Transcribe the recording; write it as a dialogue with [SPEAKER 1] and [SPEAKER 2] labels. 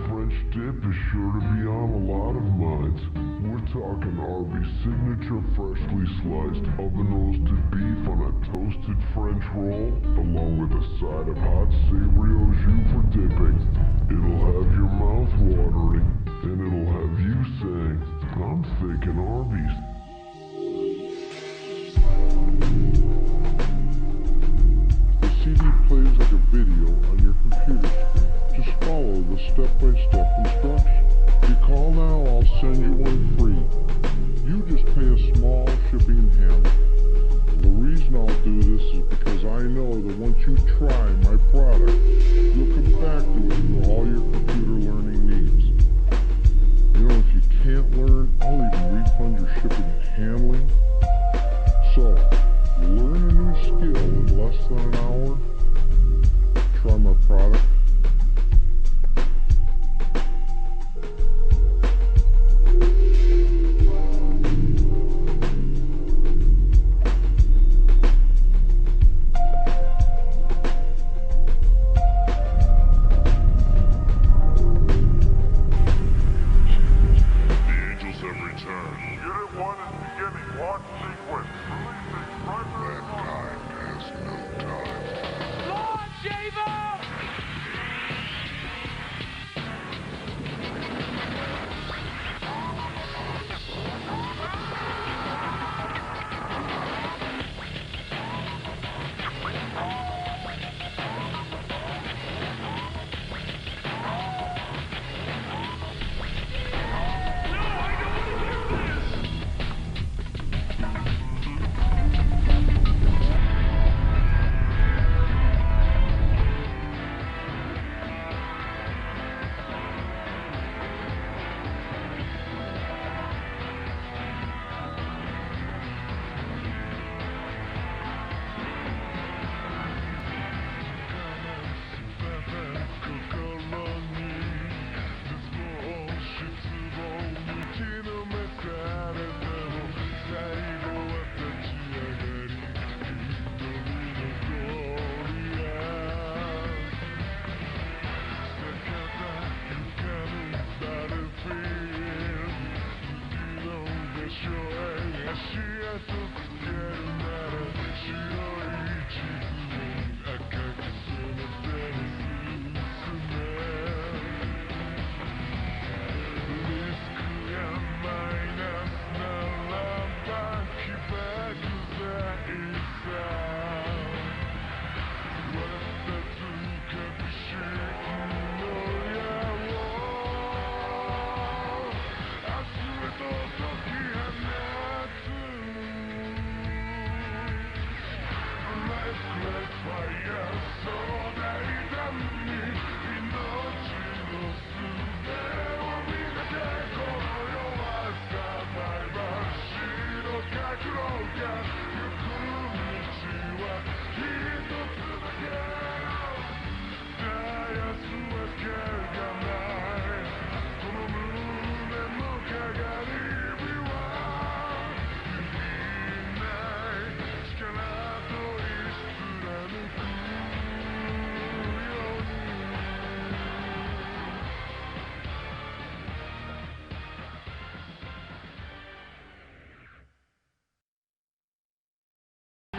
[SPEAKER 1] French dip is sure to be on a lot of minds. We're talking Arby's signature freshly sliced oven-roasted beef on a toasted French roll, along with a side of hot savory au jus for dipping. It'll have your mouth watering, and it'll have you saying, "I'm thinking Arby's." The CD plays like a video on your computer screen. Just follow the step-by-step instructions. If you call now, I'll send you one free. You just pay a small shipping and handling. The reason I'll do this is because I know that once you try my product, you'll come back to it for all your